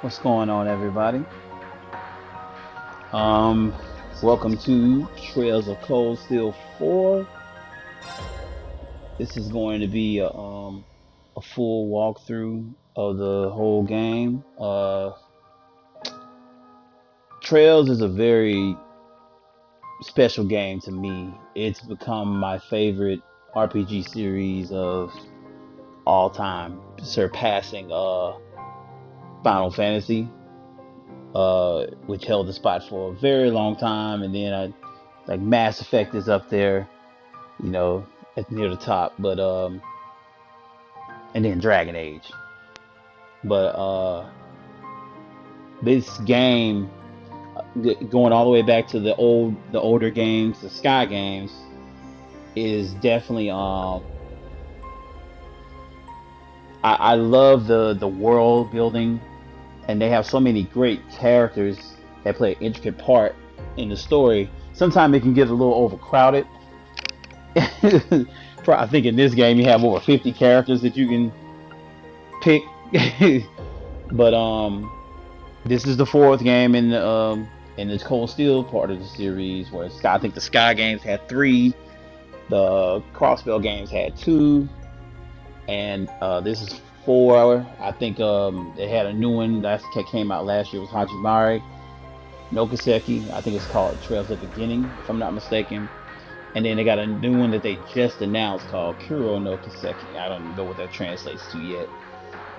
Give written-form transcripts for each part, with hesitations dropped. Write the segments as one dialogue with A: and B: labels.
A: What's going on, everybody? Um, Welcome to Trails of Cold Steel 4. This is going to be a full walkthrough of the whole game. Trails is a very special game to me. It's become my favorite RPG series of all time, surpassing Final Fantasy, which held the spot for a very long time, and then like Mass Effect is up there, you know, at near the top, but and then Dragon Age. But this game, going all the way back to the older games, the Sky games, is definitely I love the world building, and they have so many great characters that play an intricate part in the story. Sometimes it can get a little overcrowded. I think in this game you have over 50 characters that you can pick. But this is the fourth game in this Cold Steel part of the series, where I think the Sky games had three, the Crossbell games had two, and this is four. I think they had a new one that came out last year. It was Hajimari no Kiseki. I think it's called Trails of Beginning, if I'm not mistaken. And then they got a new one that they just announced called Kuro no Kiseki. I don't know what that translates to yet,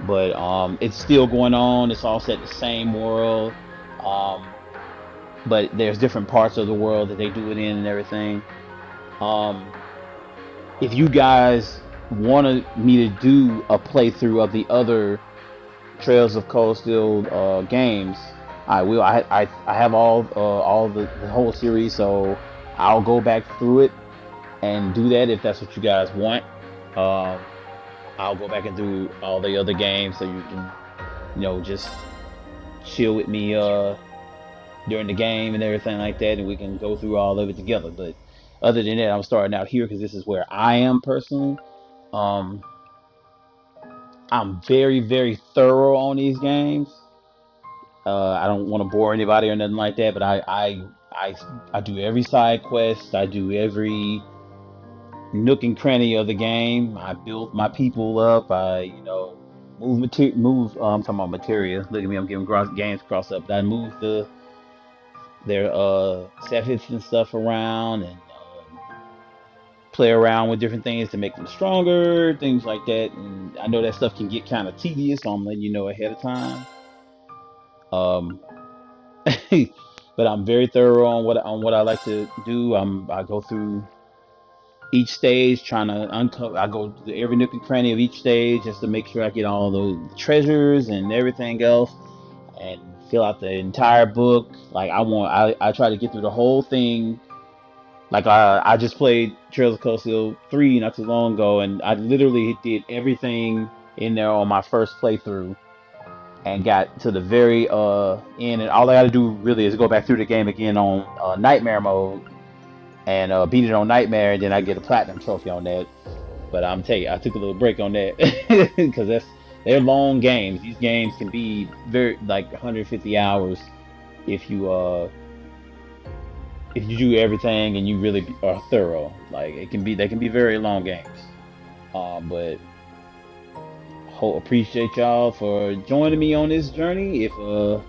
A: but it's still going on. It's all set in the same world, um, but there's different parts of the world that they do it in and everything. Um, if you guys wanted me to do a playthrough of the other Trails of Cold Steel games, I will. I have all the whole series, so I'll go back through it and do that if that's what you guys want. Um, I'll go back and do all the other games so you can, just chill with me during the game and everything like that, and we can go through all of it together. But other than that, I'm starting out here because this is where I am personally. Um, I'm very, very thorough on these games. I don't want to bore anybody or nothing like that, but I, I do every side quest. I do every nook and cranny of the game. I build my people up. I, move material. Move. I'm talking about materia. Look at me. I'm giving games cross up. I move their set hits and stuff around, and play around with different things to make them stronger, things like that. And I know that stuff can get kind of tedious, so I'm letting you know ahead of time. Um, but I'm very thorough on what I like to do. I go through each stage trying to uncover. I go to every nook and cranny of each stage just to make sure I get all the treasures and everything else, and fill out the entire book. Like I try to get through the whole thing. Like I just played Trails of Cold Steel 3 not too long ago, and I literally did everything in there on my first playthrough, and got to the very end. And all I got to do really is go back through the game again on Nightmare mode, and beat it on Nightmare, and then I get a platinum trophy on that. But I'm telling you, I took a little break on that because they're long games. These games can be very like 150 hours if you do everything and you really are thorough. Like they can be very long games. But appreciate y'all for joining me on this journey. If you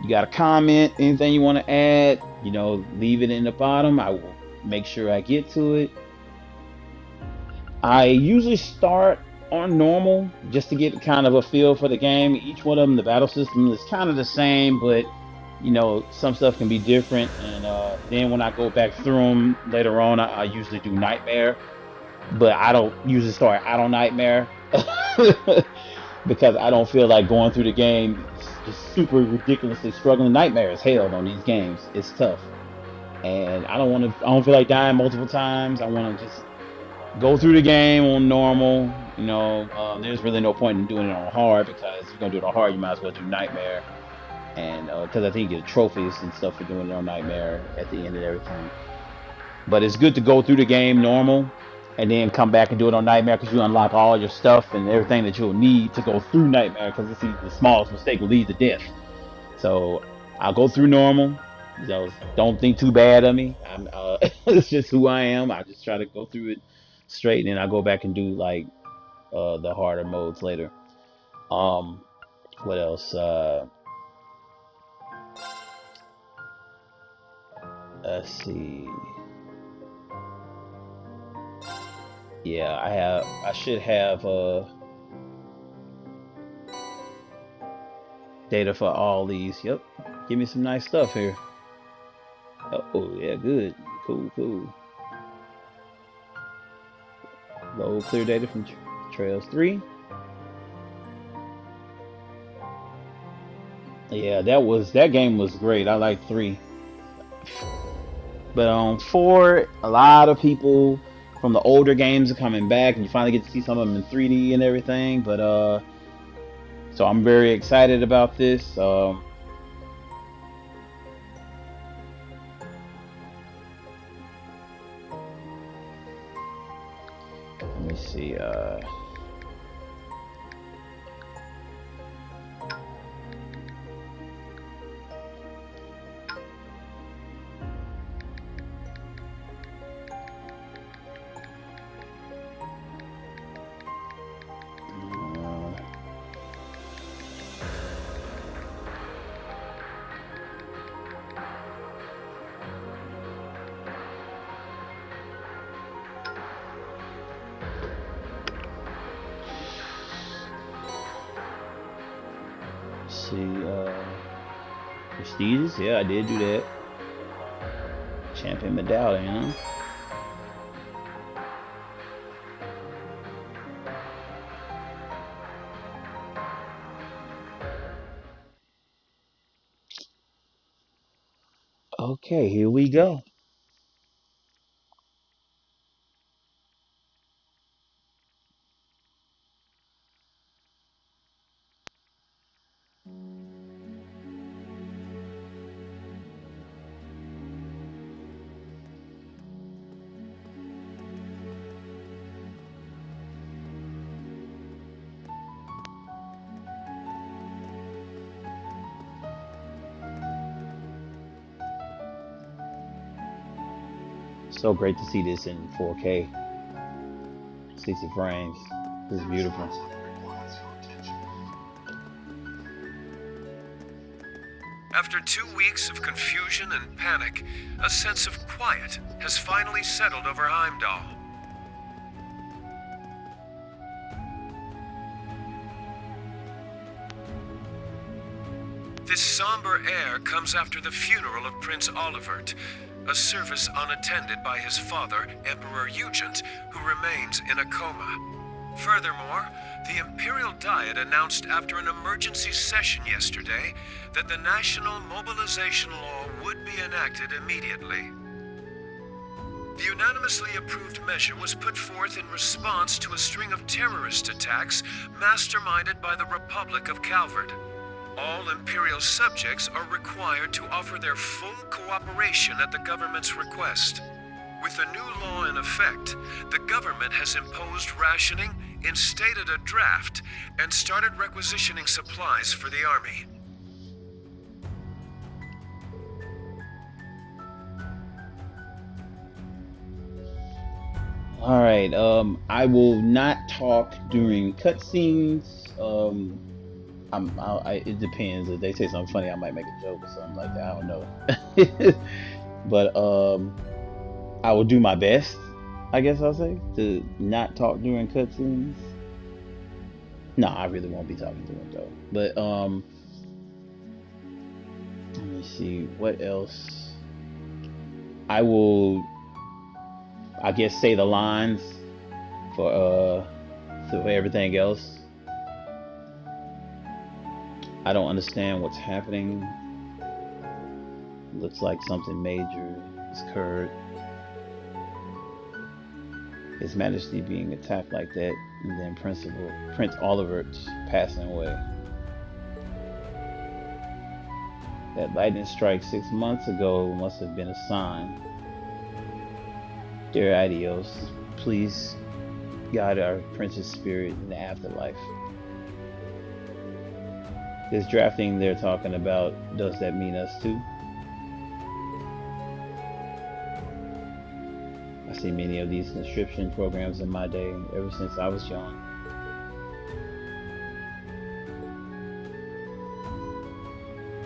A: got a comment, anything you want to add, leave it in the bottom. I will make sure I get to it. I usually start on normal just to get kind of a feel for the game. Each one of them, the battle system is kind of the same, but some stuff can be different. And then when I go back through them later on, I usually do Nightmare, but I don't usually start out on Nightmare because I don't feel like going through the game just super ridiculously struggling. Nightmare is hell on these games. It's tough, and I don't want to. I don't feel like dying multiple times. I want to just go through the game on normal. There's really no point in doing it on hard, because if you're gonna do it on hard, you might as well do Nightmare. And because I think you get trophies and stuff for doing it on Nightmare at the end of everything. But it's good to go through the game normal. and then come back and do it on Nightmare because you unlock all your stuff and everything that you'll need to go through Nightmare because it's the smallest mistake will lead to death. So I'll go through normal. So don't think too bad of me. It's just who I am. I just try to go through it straight, and then I go back and do like the harder modes later. Um, what else? Let's see. Yeah, I should have data for all these. Yep. Give me some nice stuff here. Oh yeah, good. Cool. Load clear data from Trails 3. Yeah, that game was great. I like 3. But on 4, a lot of people from the older games are coming back, and you finally get to see some of them in 3D and everything. But so I'm very excited about this. Let me see. See, prestigious. Yeah, I did do that. Champion medallion, huh? Okay, here we go. So great to see this in 4K, 60 frames. This is beautiful.
B: After 2 weeks of confusion and panic, a sense of quiet has finally settled over Heimdall. This somber air comes after the funeral of Prince Olivert, a service unattended by his father, Emperor Eugent, who remains in a coma. Furthermore, the Imperial Diet announced after an emergency session yesterday that the national mobilization law would be enacted immediately. The unanimously approved measure was put forth in response to a string of terrorist attacks masterminded by the Republic of Calvert. All Imperial subjects are required to offer their full cooperation at the government's request. With the new law in effect, the government has imposed rationing, instated a draft, and started requisitioning supplies for the army.
A: All right. I will not talk during cutscenes. It depends. If they say something funny, I might make a joke or something like that. I don't know. But I will do my best, I guess I'll say, to not talk during cutscenes. No, I really won't be talking to him though. But let me see what else. I will, I guess, say the lines for everything else. I don't understand what's happening. Looks like something major has occurred. His Majesty being attacked like that, and then Prince Olivert passing away. That lightning strike 6 months ago must have been a sign. Dear Adios, Please guide our prince's spirit in the afterlife. This drafting they're talking about, does that mean us too? I see many of these conscription programs in my day, ever since I was young.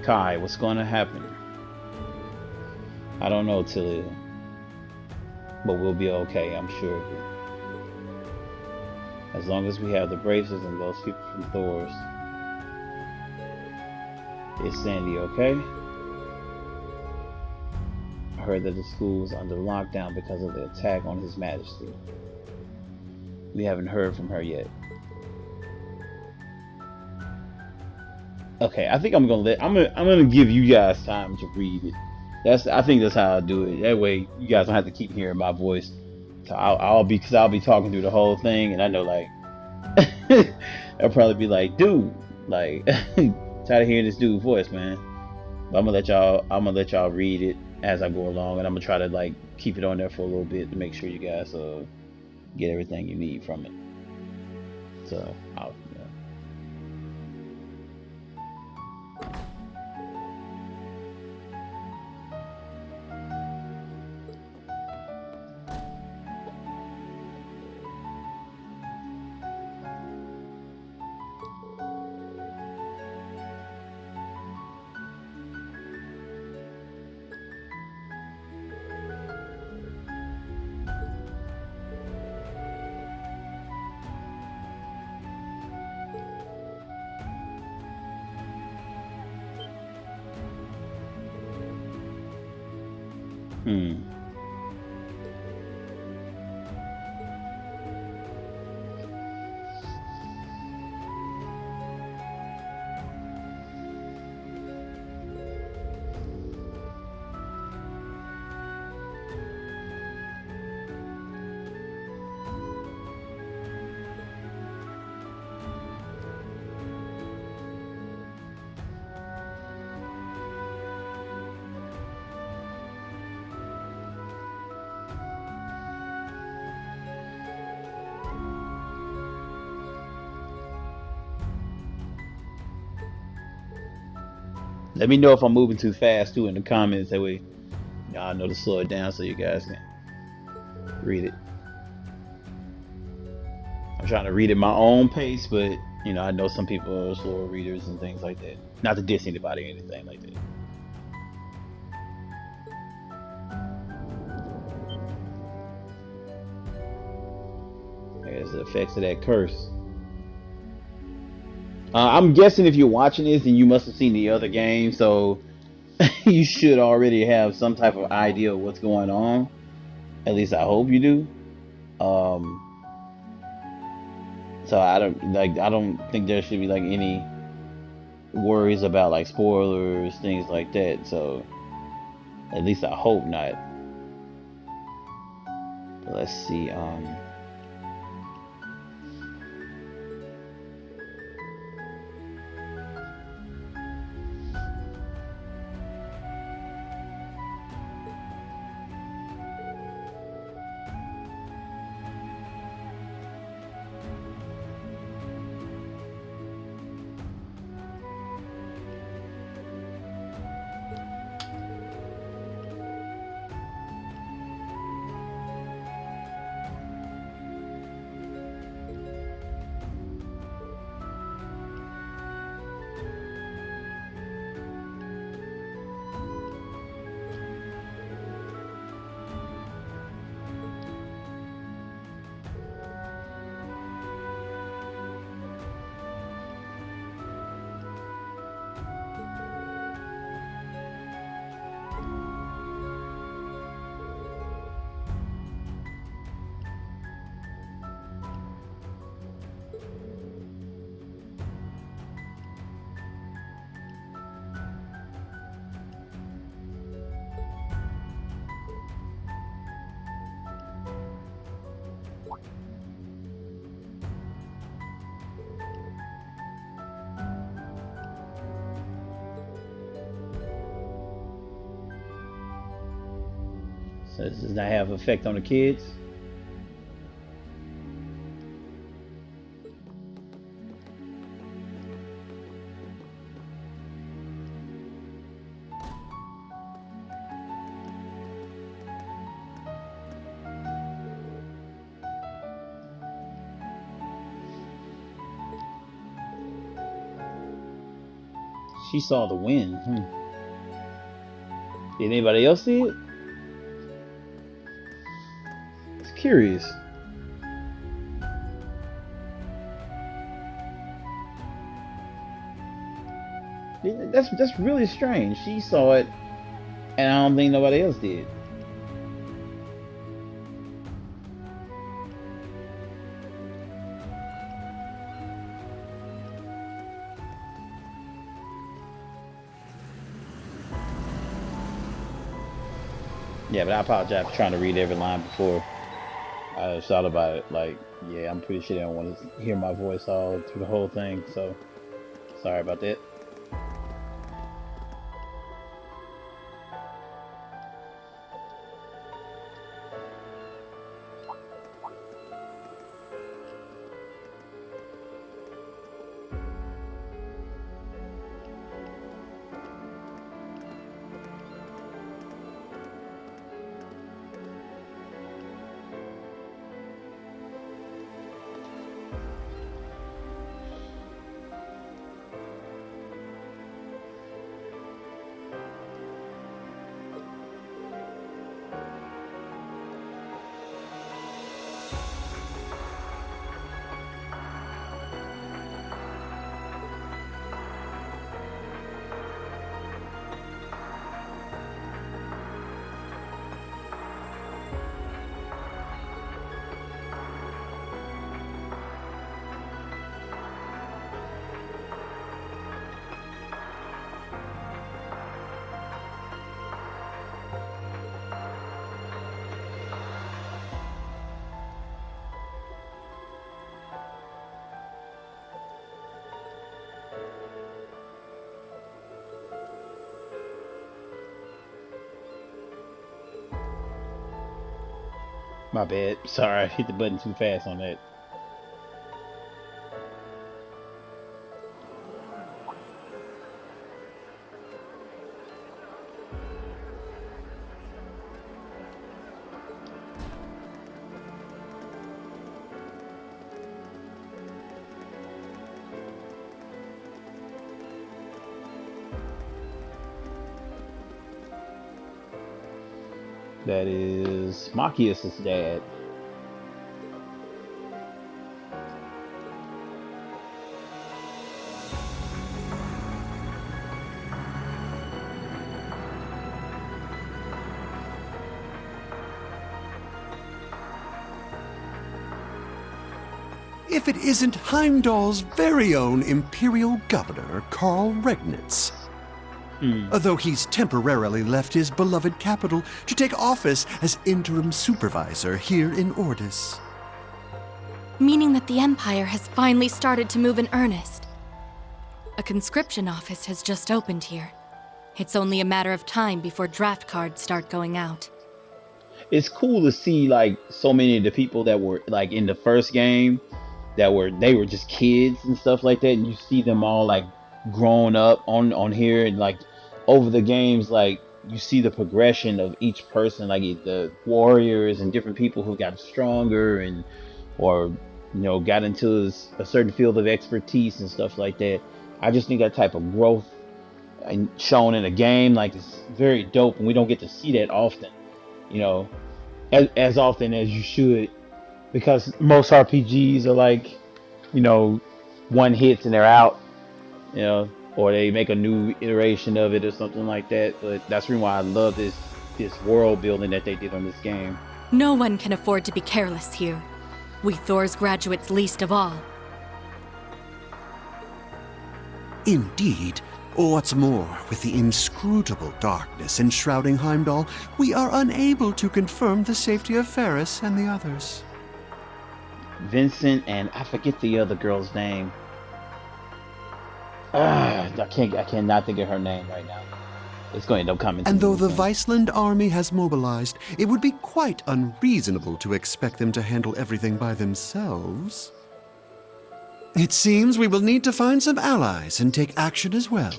A: Kai, what's going to happen? I don't know, Tilly, but we'll be okay, I'm sure of it. As long as we have the braces and those people from Thor's. Is Sandy okay? I heard that the school was under lockdown because of the attack on His Majesty. We haven't heard from her yet. Okay, I think I'm gonna give you guys time to read it. I think that's how I do it. That way you guys don't have to keep hearing my voice. So I'll be talking through the whole thing, and I know like I'll probably be like, dude, like tired of hearing this dude's voice, man. But I'm gonna let y'all read it as I go along, and I'm gonna try to like keep it on there for a little bit to make sure you guys get everything you need from it. So let me know if I'm moving too fast too in the comments. That way, I know to slow it down so you guys can read it. I'm trying to read at my own pace, but I know some people are slower readers and things like that. Not to diss anybody or anything like that. There's the effects of that curse. I'm guessing if you're watching this, then you must have seen the other game, so you should already have some type of idea of what's going on. At least I hope you do. So I don't think there should be like any worries about like spoilers, things like that. So at least I hope not. But let's see. So does that have effect on the kids? She saw the wind. Did anybody else see it? It's curious. That's really strange. She saw it, and I don't think nobody else did. Yeah, but I apologize for trying to read every line before I thought about it. Like, yeah, I'm pretty sure they don't want to hear my voice all through the whole thing, so sorry about that. My bad. Sorry, I hit the button too fast on that. That is Machias' dad.
C: If it isn't Heimdall's very own Imperial Governor, Karl Regnitz. Though he's temporarily left his beloved capital to take office as interim supervisor here in Ordis.
D: Meaning that the Empire has finally started to move in earnest. A conscription office has just opened here. It's only a matter of time before draft cards start going out.
A: It's cool to see like so many of the people that were like in the first game they were just kids and stuff like that, and you see them all like grown up on here, and like over the games, like you see the progression of each person, like the warriors and different people who got stronger and or got into a certain field of expertise and stuff like that. I just think that type of growth and shown in a game like is very dope, and we don't get to see that often, as often as you should, because most RPGs are like one hits and they're out, or they make a new iteration of it or something like that. But that's the reason why I love this world building that they did on this game.
D: No one can afford to be careless here. We Thor's graduates least of all.
C: Indeed. What's more, with the inscrutable darkness enshrouding Heimdall, we are unable to confirm the safety of Ferris and the others.
A: Vincent and I forget the other girl's name. I cannot think of her name right now. It's going to end up coming.
C: And though the Viceland army has mobilized, it would be quite unreasonable to expect them to handle everything by themselves. It seems we will need to find some allies and take action as well.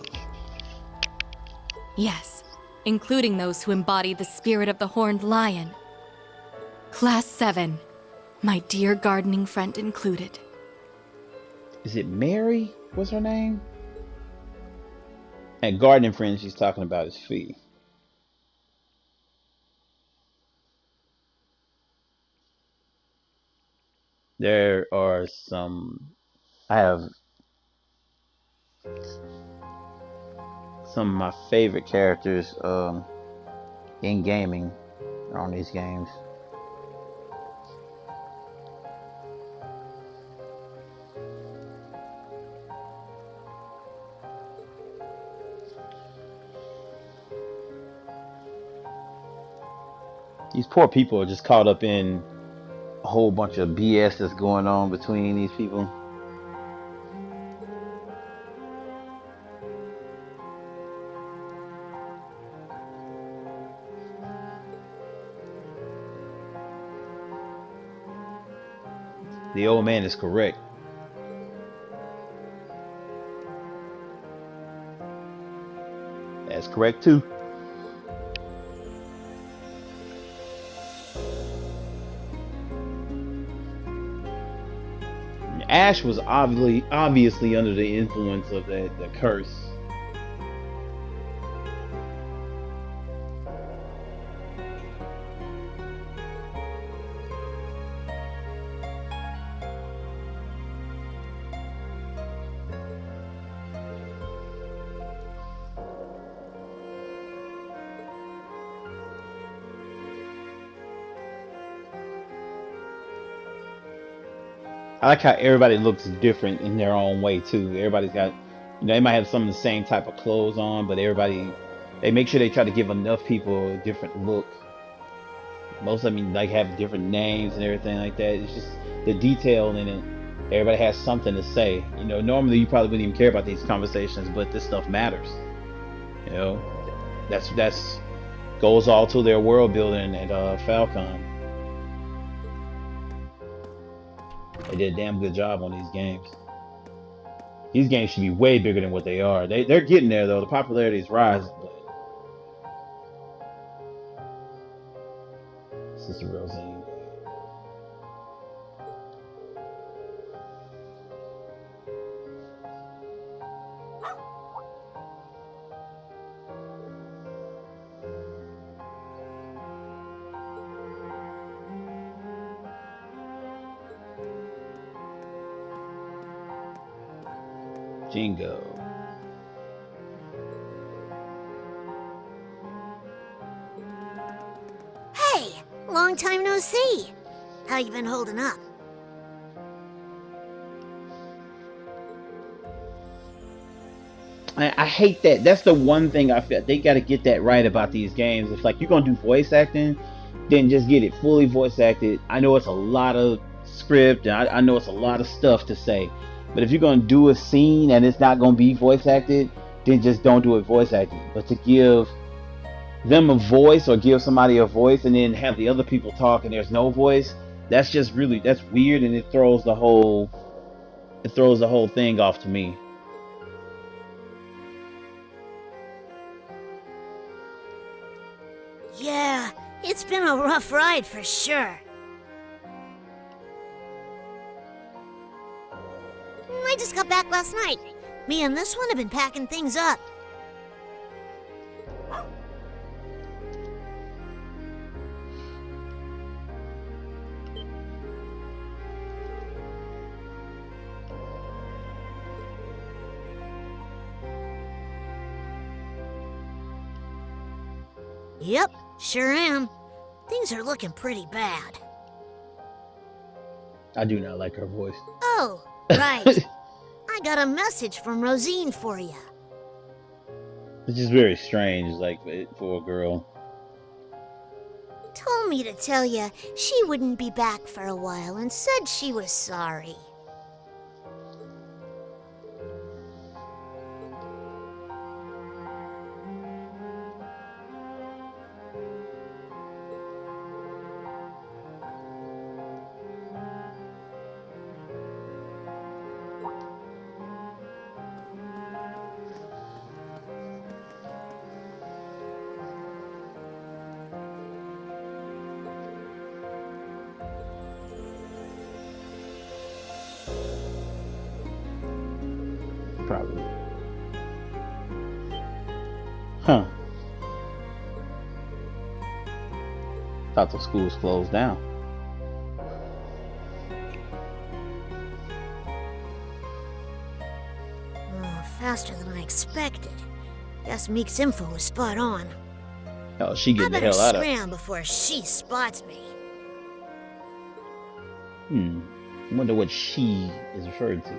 D: Yes, including those who embody the spirit of the Horned Lion. Class 7, my dear gardening friend included.
A: Is it Mary? What's her name? At Gardening Friends, she's talking about his fee. There are some. I have some of my favorite characters in gaming on these games. These poor people are just caught up in a whole bunch of BS that's going on between these people. The old man is correct. That's correct too. Ash was obviously under the influence of the curse. I like how everybody looks different in their own way too. Everybody's got, they might have some of the same type of clothes on, but they make sure they try to give enough people a different look. Most of them like have different names and everything like that. It's just the detail in it. Everybody has something to say. Normally you probably wouldn't even care about these conversations, but this stuff matters. That's goes all to their world building at Falcon. They did a damn good job on these games. These games should be way bigger than what they are. They're getting there though. The popularity is rising. But this is a real thing. Jingo.
E: Hey, long time no see. How you been holding up?
A: I hate that. That's the one thing I feel they got to get that right about these games. It's like you're gonna do voice acting, then just get it fully voice acted. I know it's a lot of script, and I know it's a lot of stuff to say, but if you're gonna do a scene and it's not gonna be voice acted, then just don't do it voice acted. But to give them a voice or give somebody a voice and then have the other people talk and there's no voice, that's weird, and it throws the whole thing off to me.
E: Yeah, it's been a rough ride for sure. I just got back last night. Me and this one have been packing things up. Yep, sure am. Things are looking pretty bad.
A: I do not like her voice.
E: Oh, right. I got a message from Rosine for you.
A: It's just very strange, like, for a girl.
E: Told me to tell you she wouldn't be back for a while and said she was sorry.
A: Probably. Huh. Thought the school's closed down.
E: Oh, faster than I expected. Guess Meek's info was spot on.
A: Oh, she
E: I
A: getting the
E: better
A: hell out of.
E: scram before she spots me.
A: I wonder what she is referred to.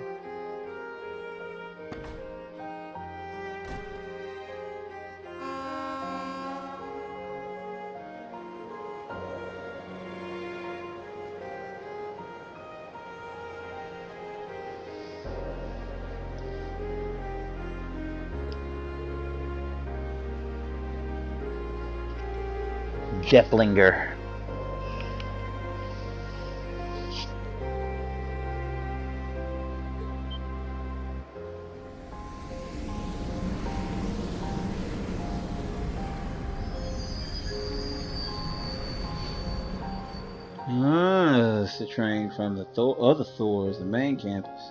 A: Jepplinger. It's the train from the other Thor's, the main campus.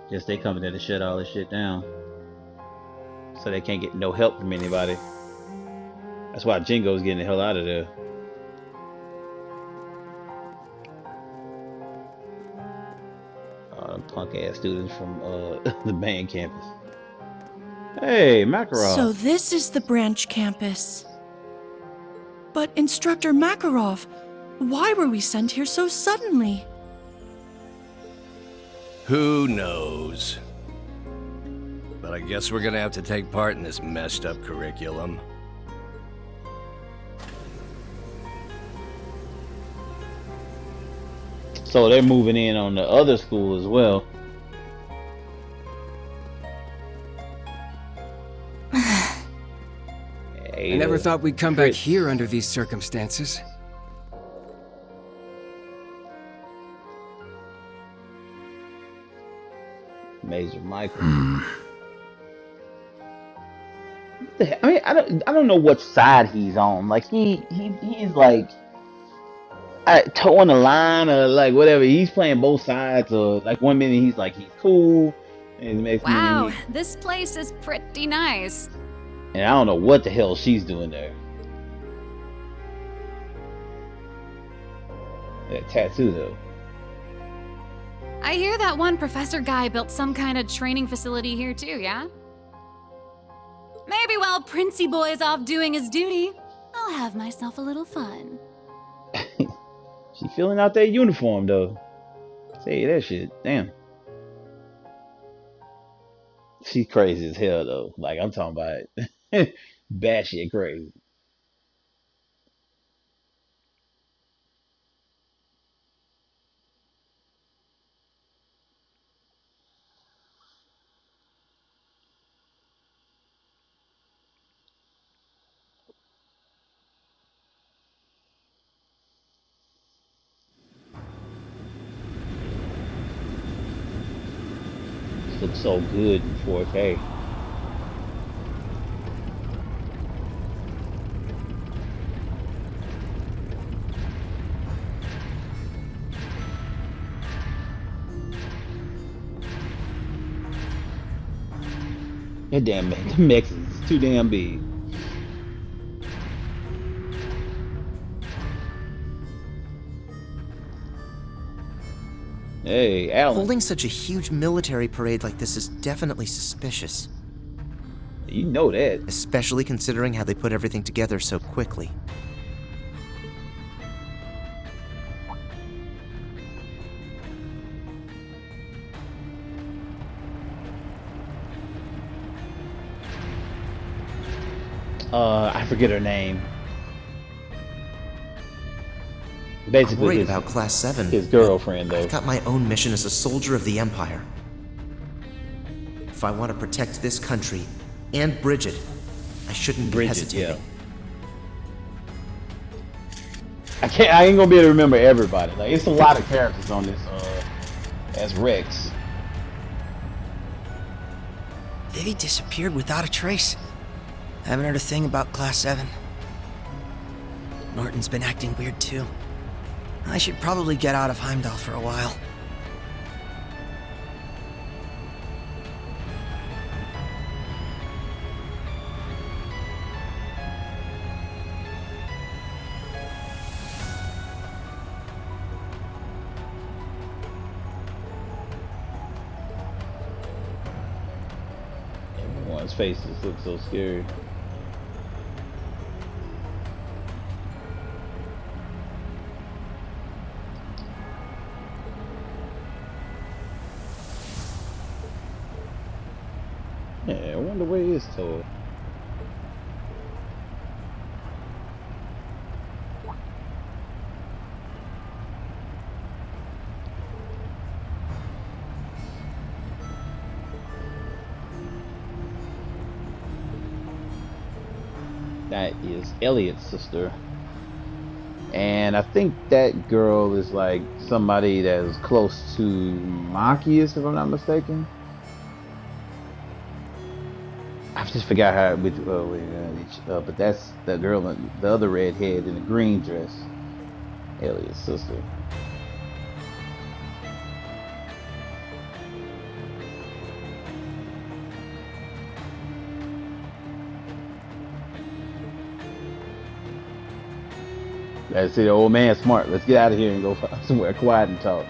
A: Guess they coming there to shut all this shit down, so they can't get no help from anybody. That's why Jingo's getting the hell out of there. Punk ass students from the main campus. Hey, Makarov.
F: So this is the branch campus. But Instructor Makarov, why were we sent here so suddenly?
G: Who knows? But I guess we're gonna have to take part in this messed up curriculum.
A: So they're moving in on the other school as well.
H: I never thought we'd come back here under these circumstances.
A: Major Michael. I mean, I don't know what side he's on. Like he's like towing the line or like whatever. He's playing both sides. Or like one minute he's like he's cool, and the next
I: Wow,
A: minute
I: this place is pretty nice.
A: and I don't know what the hell she's doing there. That tattoo though.
I: I hear that one professor guy built some kind of training facility here too, yeah? Maybe while Princey Boy's off doing his duty, I'll have myself a little fun.
A: She filling out that uniform though. Say that shit. Damn. She's crazy as hell though. Like I'm talking about batshit crazy. Looks so good in 4K. That damn the Mexicans is too damn big. Hey, Alan.
J: Holding such a huge military parade like this is definitely suspicious.
A: You know that.
J: Especially considering how they put everything together so quickly.
A: I forget her name. Basically,
J: I'm worried about Class 7.
A: His girlfriend, though.
J: I've got my own mission as a soldier of the Empire. If I want to protect this country and Bridget, I shouldn't be hesitating.
A: Yeah. I ain't gonna be able to remember everybody. Like it's a lot of characters on this as Rex.
K: Vivi disappeared without a trace. I haven't heard a thing about Class 7. Norton's been acting weird too. I should probably get out of Heimdall for a while.
A: Everyone's faces look so scary. Yeah, I wonder where he is told. That is Elliot's sister. And I think that girl is like somebody that is close to Machias, if I'm not mistaken. I just forgot how which but that's the girl, the other redhead in the green dress. Elliot's sister. That's it, old man smart. Let's get out of here and go somewhere quiet and talk.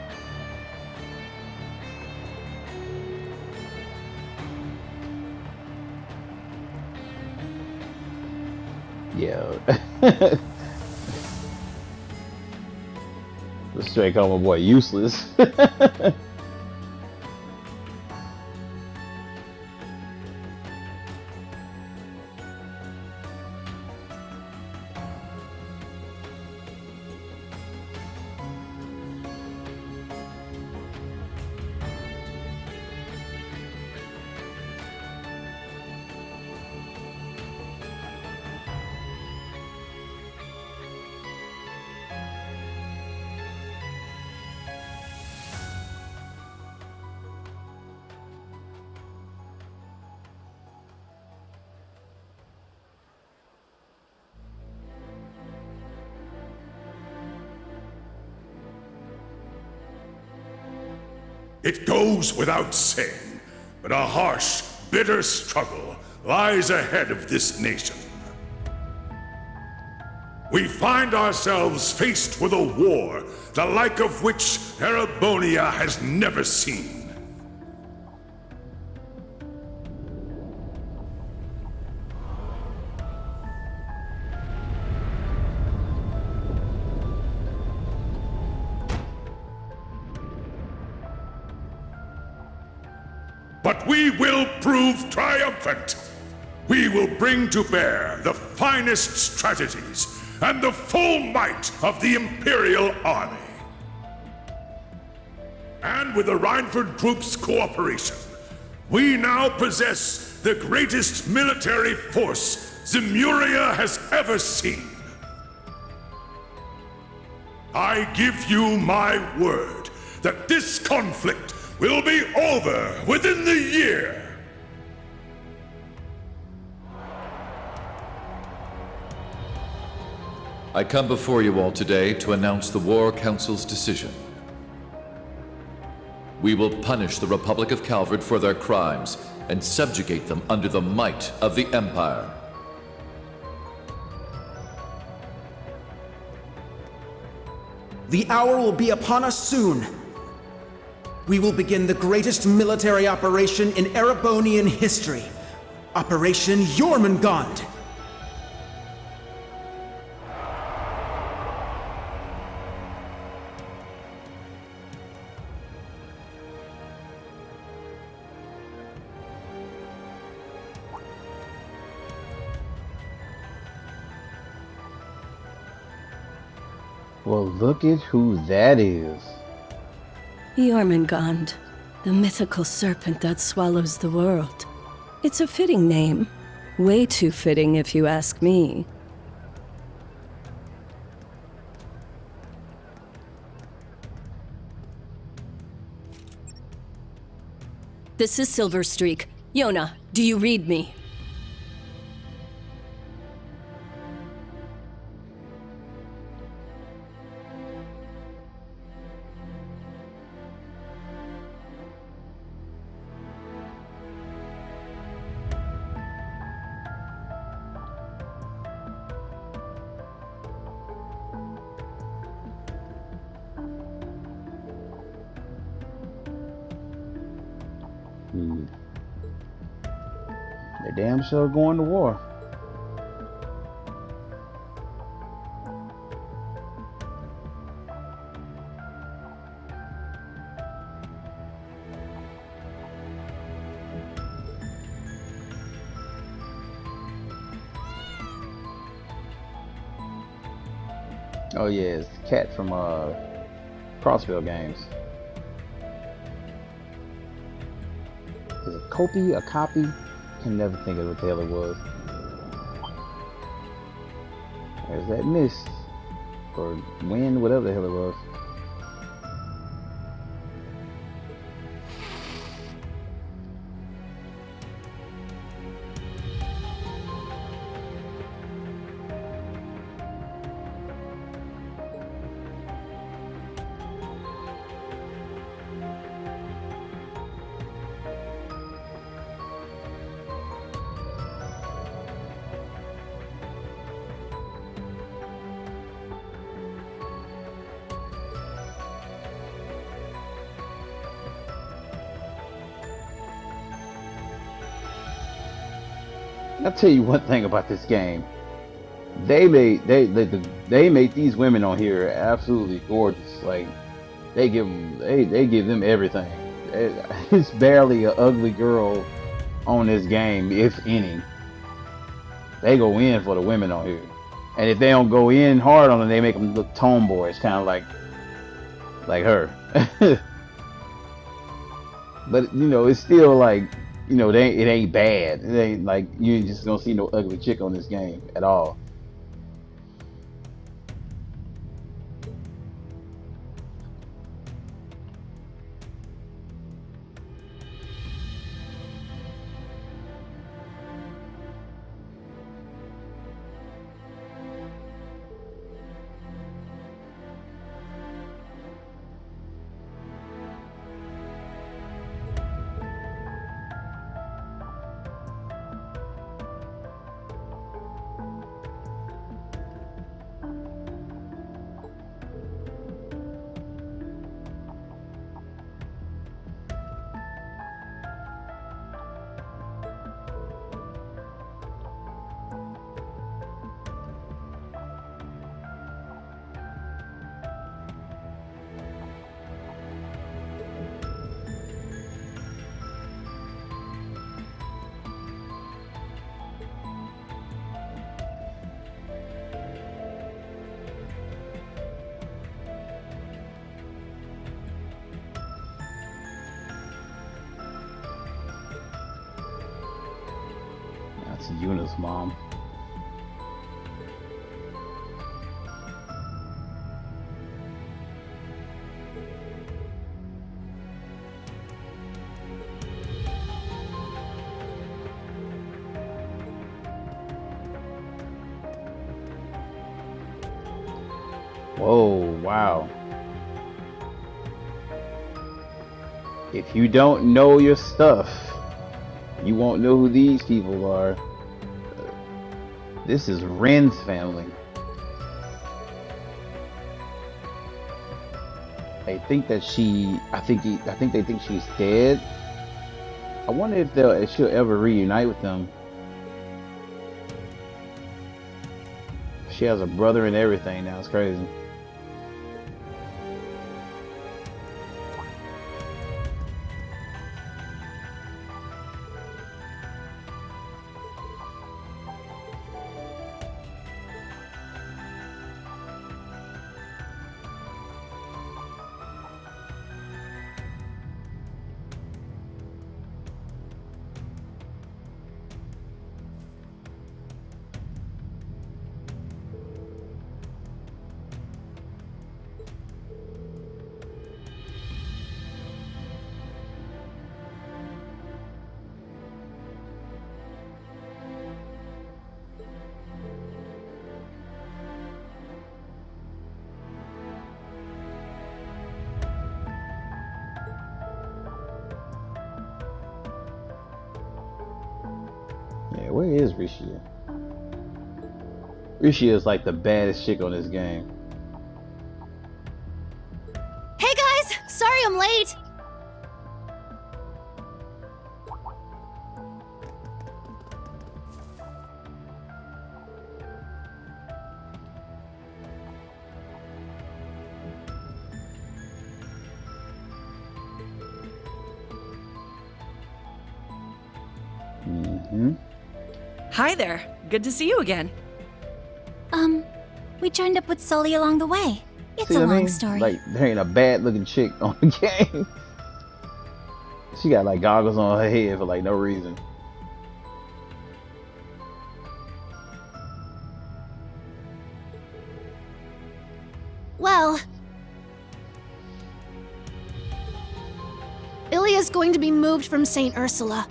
A: Yeah. Straight call my boy useless.
L: It goes without saying, but a harsh, bitter struggle lies ahead of this nation. We find ourselves faced with a war, the like of which Erebonia has never seen. But we will prove triumphant. We will bring to bear the finest strategies and the full might of the Imperial Army. And with the Reinford Group's cooperation, we now possess the greatest military force Zemuria has ever seen. I give you my word that this conflict will be over within the year.
M: I come before you all today to announce the War Council's decision. We will punish the Republic of Calvard for their crimes and subjugate them under the might of the Empire.
N: The hour will be upon us soon. We will begin the greatest military operation in Erebonian history. Operation Jormungand.
A: Well, look at who that is.
O: Jormungand, the mythical serpent that swallows the world. It's a fitting name. Way too fitting, if you ask me. This is Silverstreak. Yona, do you read me?
A: They damn sure going to war. Oh yeah, it's the cat from Crossbell games. Is it Copy? A copy? Can never think of what the hell it was. There's that mist or wind, whatever the hell it was. I'll tell you one thing about this game. They made these women on here absolutely gorgeous. Like they give them everything. It's barely an ugly girl on this game, if any. They go in for the women on here, and if they don't go in hard on them, they make them look tomboys, kind of like her. But you know, it's still like. You know, it ain't bad. It ain't like you ain't just gonna see no ugly chick on this game at all. That's Yuna's mom. Whoa, wow. If you don't know your stuff, you won't know who these people are. This is Ren's family. They think that I think they think she's dead. I wonder if she'll ever reunite with them. She has a brother and everything now. It's crazy. Yeah, where is Rishia? Rishia is like the baddest chick on this game.
E: Hey guys! Sorry I'm late!
F: Hi there. Good to see you again.
E: We joined up with Sully along the way. It's
A: See
E: a
A: what I
E: long
A: mean?
E: story.
A: Like, there ain't a bad looking chick on the game. She got like goggles on her head for like no reason.
P: Well, Ilia's going to be moved from St. Ursula.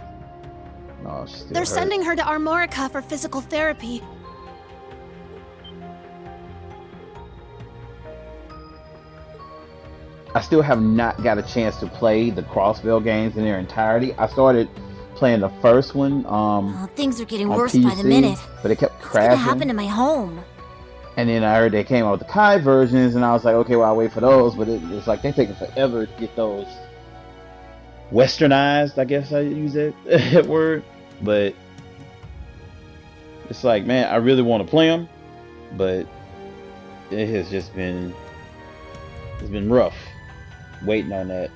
A: Oh, she's still
P: They're
A: hurt.
P: sending her to Armorica for physical therapy.
A: I still have not got a chance to play the Crossbell games in their entirety. I started playing the first one.
E: Oh, things are getting
A: on
E: worse
A: PC,
E: by the minute.
A: but it kept
E: What's gonna
A: crashing.
E: happen to my home?
A: And then I heard they came out with the Kai versions, and I was like, okay, well, I'll wait for those. But it's like they're taking forever to get those westernized, I guess I use that word. But it's like, man, I really want to play them, but it has just been, it's been rough waiting on that.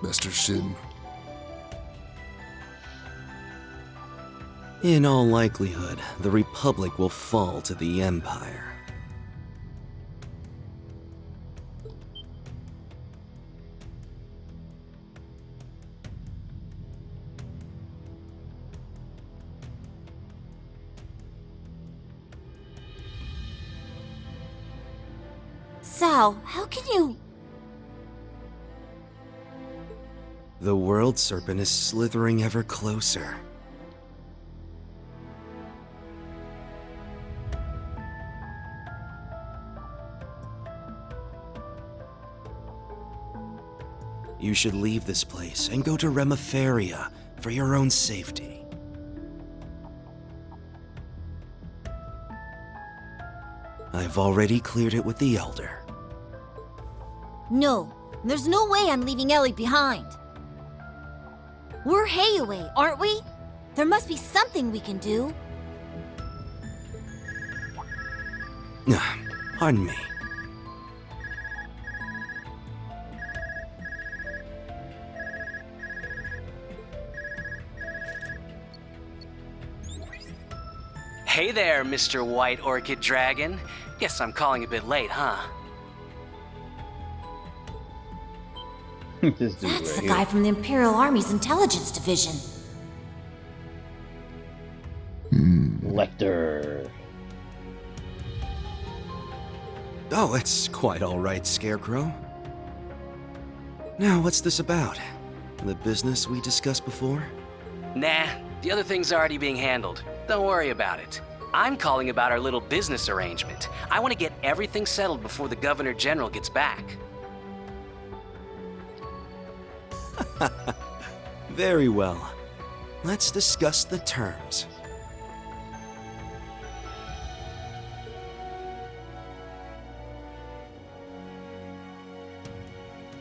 Q: Master Shin.
J: In all likelihood, the Republic will fall to the Empire.
E: Sal, how can you...
J: The World Serpent is slithering ever closer. You should leave this place and go to Remiferia for your own safety. I've already cleared it with the Elder.
E: No, there's no way I'm leaving Ellie behind. We're Hayaway, aren't we? There must be something we can do.
J: Pardon me.
R: Hey there, Mr. White Orchid Dragon. Guess I'm calling a bit late, huh?
A: This dude
E: That's
A: right
E: the
A: here.
E: guy from the Imperial Army's intelligence division.
A: Lecter.
J: Oh, it's quite all right, Scarecrow. Now, what's this about? The business we discussed before?
R: Nah, the other thing's already being handled. Don't worry about it. I'm calling about our little business arrangement. I want to get everything settled before the Governor General gets back.
J: Very well. Let's discuss the terms.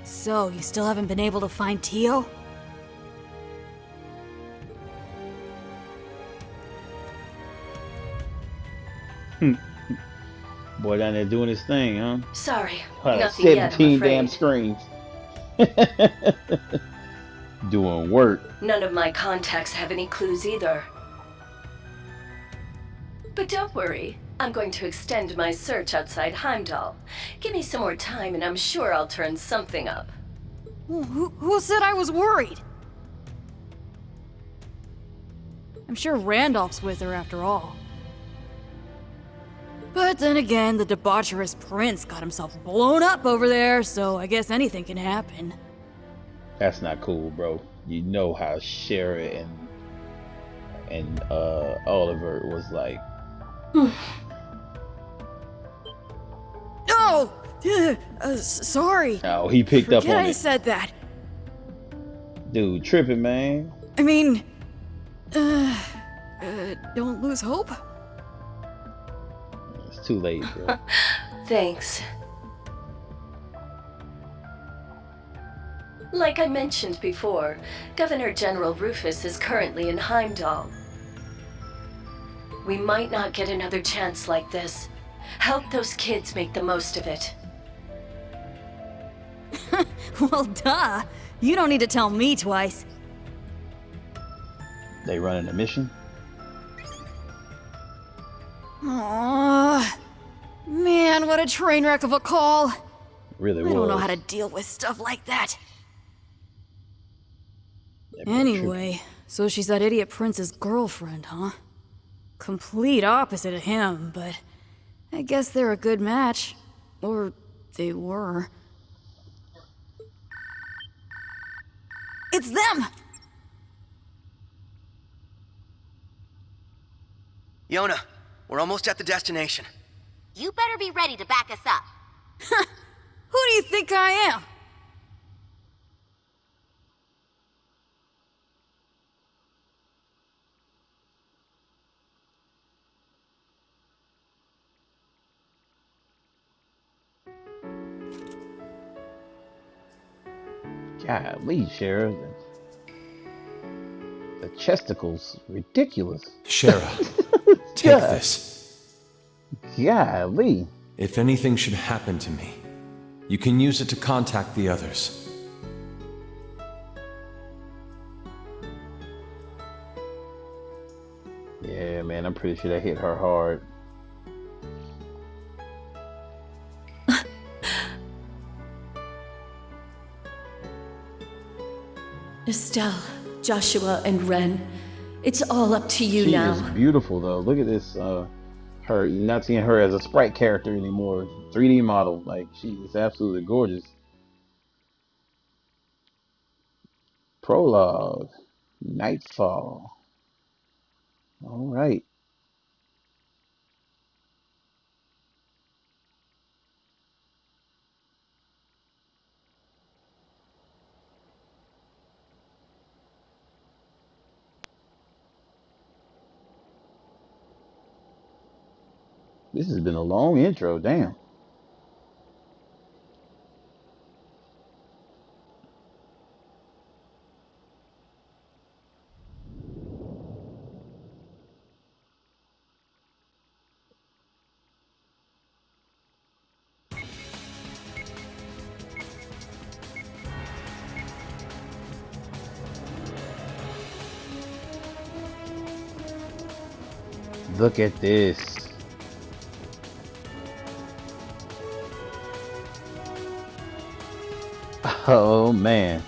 D: So, you still haven't been able to find Tio?
A: Boy down there doing his thing, huh?
S: Sorry,
A: Huh,
S: nothing yet, I'm
A: 17
S: afraid.
A: damn screens. Doing work.
S: None of my contacts have any clues either. But don't worry, I'm going to extend my search outside Heimdall. Give me some more time and I'm sure I'll turn something up.
D: Who said I was worried? I'm sure Randolph's with her after all. But then again, the debaucherous prince got himself blown up over there, so I guess anything can happen.
A: That's not cool, bro. You know how Shara and Oliver was like.
D: No! Sorry.
A: Oh, he picked up
D: Forget
A: on
D: I
A: it.
D: said that.
A: Dude, tripping, man.
D: I mean, don't lose hope.
A: It's too late, bro.
S: Thanks. Like I mentioned before, Governor General Rufus is currently in Heimdall. We might not get another chance like this. Help those kids make the most of it.
D: Well, duh. You don't need to tell me twice.
A: They running a mission?
I: Aww. Man, what a train wreck of a call.
A: Really was.
I: I don't know how to deal with stuff like that. Anyway, so she's that idiot prince's girlfriend, huh? Complete opposite of him, but I guess they're a good match. Or they were. It's them!
K: Yona, we're almost at the destination.
E: You better be ready to back us up.
I: Who do you think I am?
A: Golly, Shara. The chesticles, ridiculous.
J: Shara, take this.
A: Golly.
J: If anything should happen to me, you can use it to contact the others.
A: Yeah, man, I'm pretty sure that hit her hard.
O: Estelle, Joshua, and Ren, it's all up to you now.
A: She is beautiful, though. Look at this. Her, not seeing her as a sprite character anymore. 3D model. Like, she is absolutely gorgeous. Prologue. Nightfall. All right. This has been a long intro, damn. Look at this. Oh man.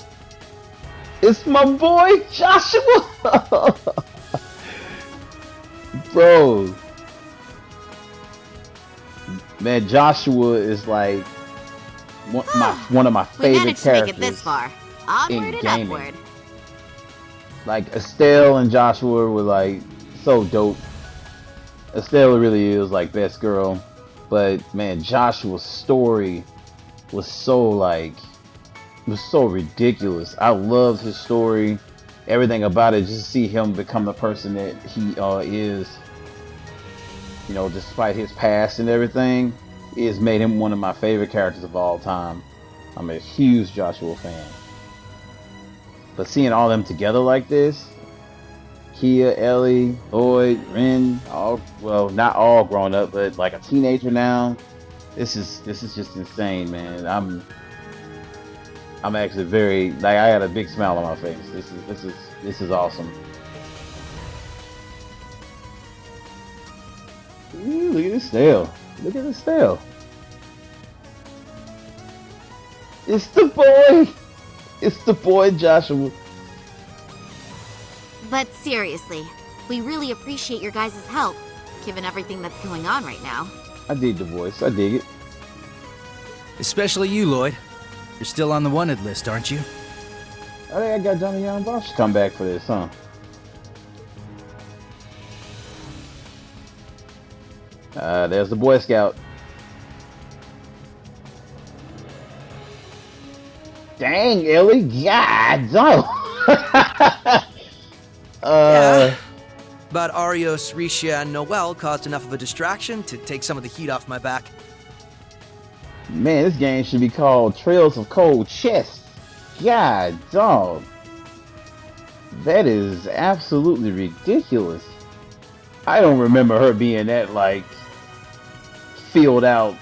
A: It's my boy Joshua. Bro. Man, Joshua is like one of my favorite
E: We managed to make
A: characters
E: it this far. Onward
A: in
E: and
A: gaming.
E: upward.
A: Like Estelle and Joshua were like so dope. Estelle really is like best girl, but man, Joshua's story was so ridiculous. I loved his story, everything about it. Just to see him become the person that he is, you know, despite his past and everything, it has made him one of my favorite characters of all time. I'm a huge Joshua fan. But seeing all them together like this, Kia, Ellie, Lloyd, Ren, all, well, not all grown up, but like a teenager now. This is just insane, man. I'm actually very, like, I had a big smile on my face. This is awesome. Ooh, look at this Estelle. Look at this Estelle. It's the boy. It's the boy Joshua.
E: But seriously, we really appreciate your guys' help, given everything that's going on right now.
A: I dig the voice. I dig it.
T: Especially you, Lloyd. You're still on the wanted list, aren't you?
A: I think I got Johnny Young Bosch to come back for this, huh? There's the Boy Scout. Dang, Ellie. God, no.
T: Yeah. But Arios, Risha, and Noel caused enough of a distraction to take some of the heat off my back.
A: Man, this game should be called Trails of Cold Chest. God, dog. That is absolutely ridiculous. I don't remember her being that, like, filled out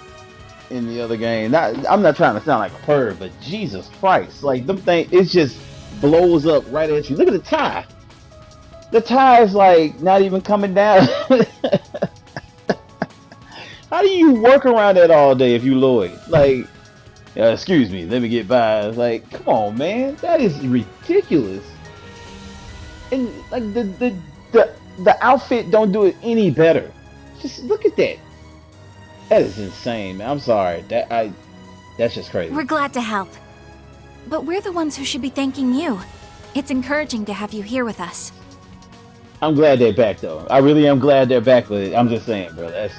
A: in the other game. I'm not trying to sound like a perv, but Jesus Christ. Like, them things, it just blows up right at you. Look at the tie. The tide's like not even coming down. How do you work around that all day if you Lloyd? Like, excuse me, let me get by. Like, come on, man, that is ridiculous. And like the outfit don't do it any better. Just look at that. That is insane, man. I'm sorry. That's just crazy.
D: We're glad to help. But we're the ones who should be thanking you. It's encouraging to have you here with us.
A: I'm glad they're back, though. I really am glad they're back, but I'm just saying, bro. That's...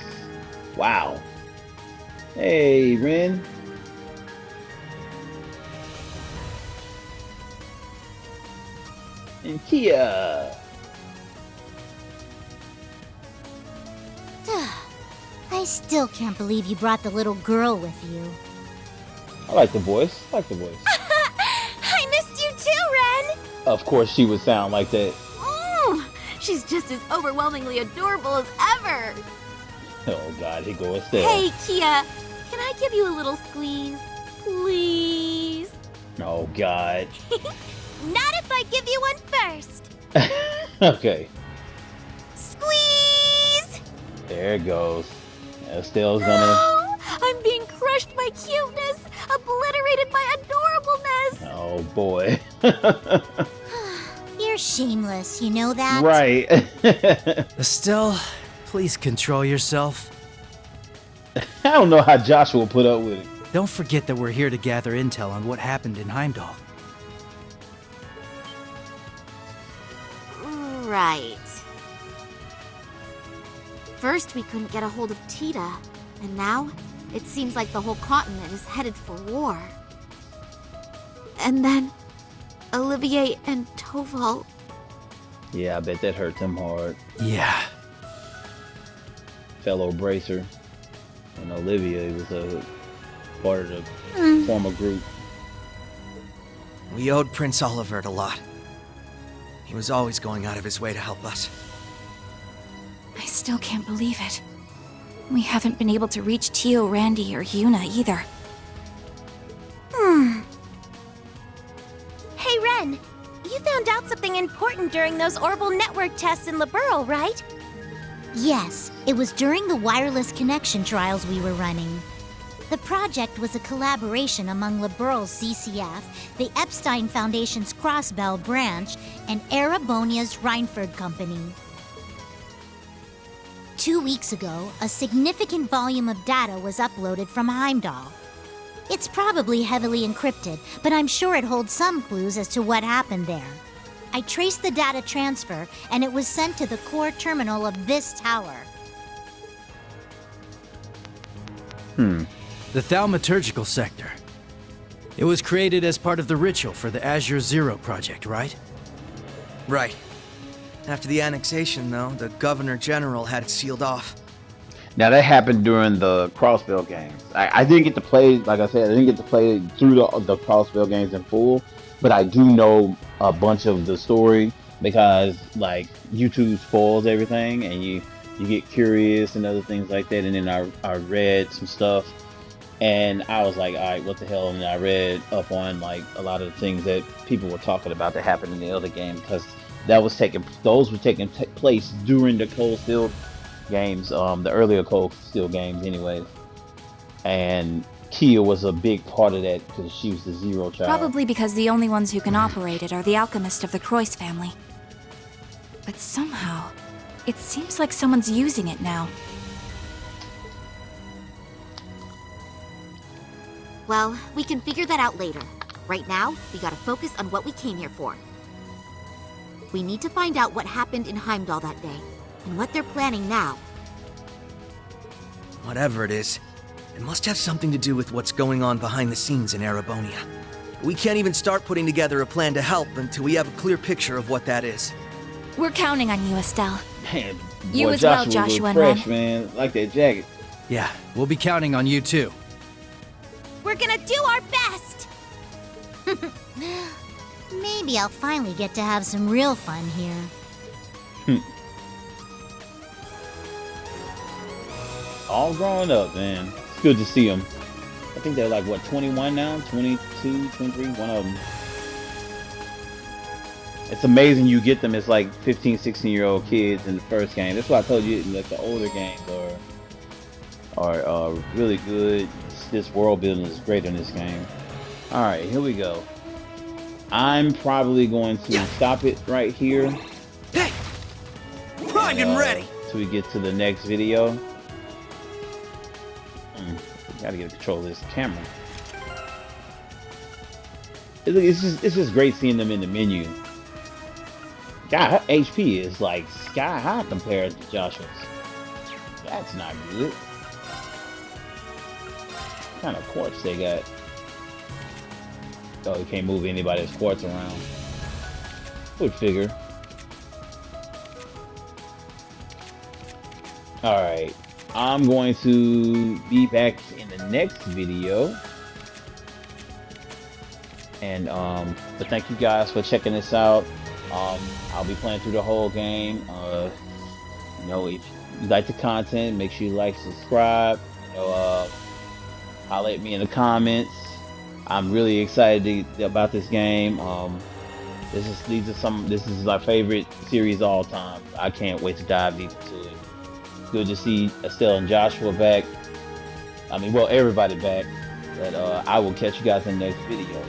A: Wow. Hey, Ren. And Kia.
E: I still can't believe you brought the little girl with you.
A: I like the voice. I like the voice.
E: I missed you too, Ren!
A: Of course she would sound like that.
E: She's just as overwhelmingly adorable as ever!
A: Oh god, he goes there.
E: Hey, Kia! Can I give you a little squeeze? Please?
A: Oh god.
E: Not if I give you one first!
A: Okay.
E: Squeeze!
A: There it goes. Estelle's gonna...
E: I'm being crushed by cuteness, obliterated by adorableness!
A: Oh boy.
E: You're shameless, you know that?
A: Right.
T: Estelle, please control yourself.
A: I don't know how Joshua put up with it.
T: Don't forget that we're here to gather intel on what happened in Heimdall.
E: Right. First, we couldn't get a hold of Tita, and now it seems like the whole continent is headed for war. And then Olivier and Toval.
A: Yeah, I bet that hurt them hard.
T: Yeah.
A: Fellow Bracer and Olivia was a part of the former group.
T: We owed Prince Olivert a lot. He was always going out of his way to help us.
D: I still can't believe it. We haven't been able to reach Tio, Randy, or Yuna either.
E: Hey, Ren! You found out something important during those orbital network tests in Liberl, right? Yes, it was during the wireless connection trials we were running. The project was a collaboration among Liberl's CCF, the Epstein Foundation's Crossbell branch, and Erebonia's Reinford Company. 2 weeks ago, a significant volume of data was uploaded from Heimdall. It's probably heavily encrypted, but I'm sure it holds some clues as to what happened there. I traced the data transfer, and it was sent to the core terminal of this tower.
T: The thaumaturgical sector. It was created as part of the ritual for the Azure Zero project, right? Right. After the annexation, though, the Governor General had it sealed off.
A: Now that happened during the Crossbell games. I didn't get to play, like I said, I didn't get to play through the Crossbell games in full, but I do know a bunch of the story because like YouTube spoils everything, and you get curious and other things like that. And then I read some stuff, and I was like, all right, what the hell? And I read up on like a lot of the things that people were talking about that happened in the other game, because those were taking place during the Cold Steel games, the earlier Cold Steel games anyway. And Kia was a big part of that because she was the Zero child.
D: Probably because the only ones who can operate it are the alchemists of the Croix family. But somehow, it seems like someone's using it now.
E: Well, we can figure that out later. Right now, we gotta focus on what we came here for. We need to find out what happened in Heimdall that day, and what they're planning now.
T: Whatever it is, it must have something to do with what's going on behind the scenes in Erebonia. We can't even start putting together a plan to help until we have a clear picture of what that is.
D: We're counting on you, Estelle.
A: Man,
D: You
A: boy,
D: as well,
A: Joshua
D: Joshua
A: look
D: and
A: fresh, man. Like that jacket.
T: Yeah, we'll be counting on you too.
E: We're gonna do our best! Maybe I'll finally get to have some real fun here.
A: All grown up, man. It's good to see them. I think they're like, what, 21 now? 22, 23? One of them. It's amazing you get them as like 15, 16-year-old kids in the first game. That's why I told you like the older games are really good. This world building is great in this game. All right, here we go. I'm probably going to stop it right here.
T: Hey, primed and ready.
A: Till we get to the next video. Gotta get control of this camera. It's just great seeing them in the menu. God, her HP is like sky high compared to Joshua's. That's not good. What kind of quartz they got? Oh, you can't move anybody's quartz around. Would figure. Alright. I'm going to be back in the next video. And but thank you guys for checking this out. I'll be playing through the whole game. You know, if you like the content, make sure you like, subscribe. You know, holler at me in the comments. I'm really excited about this game. This is my favorite series of all time. I can't wait to dive deep into it. It's good to see Estelle and Joshua back. I mean, well, everybody back. But I will catch you guys in the next video.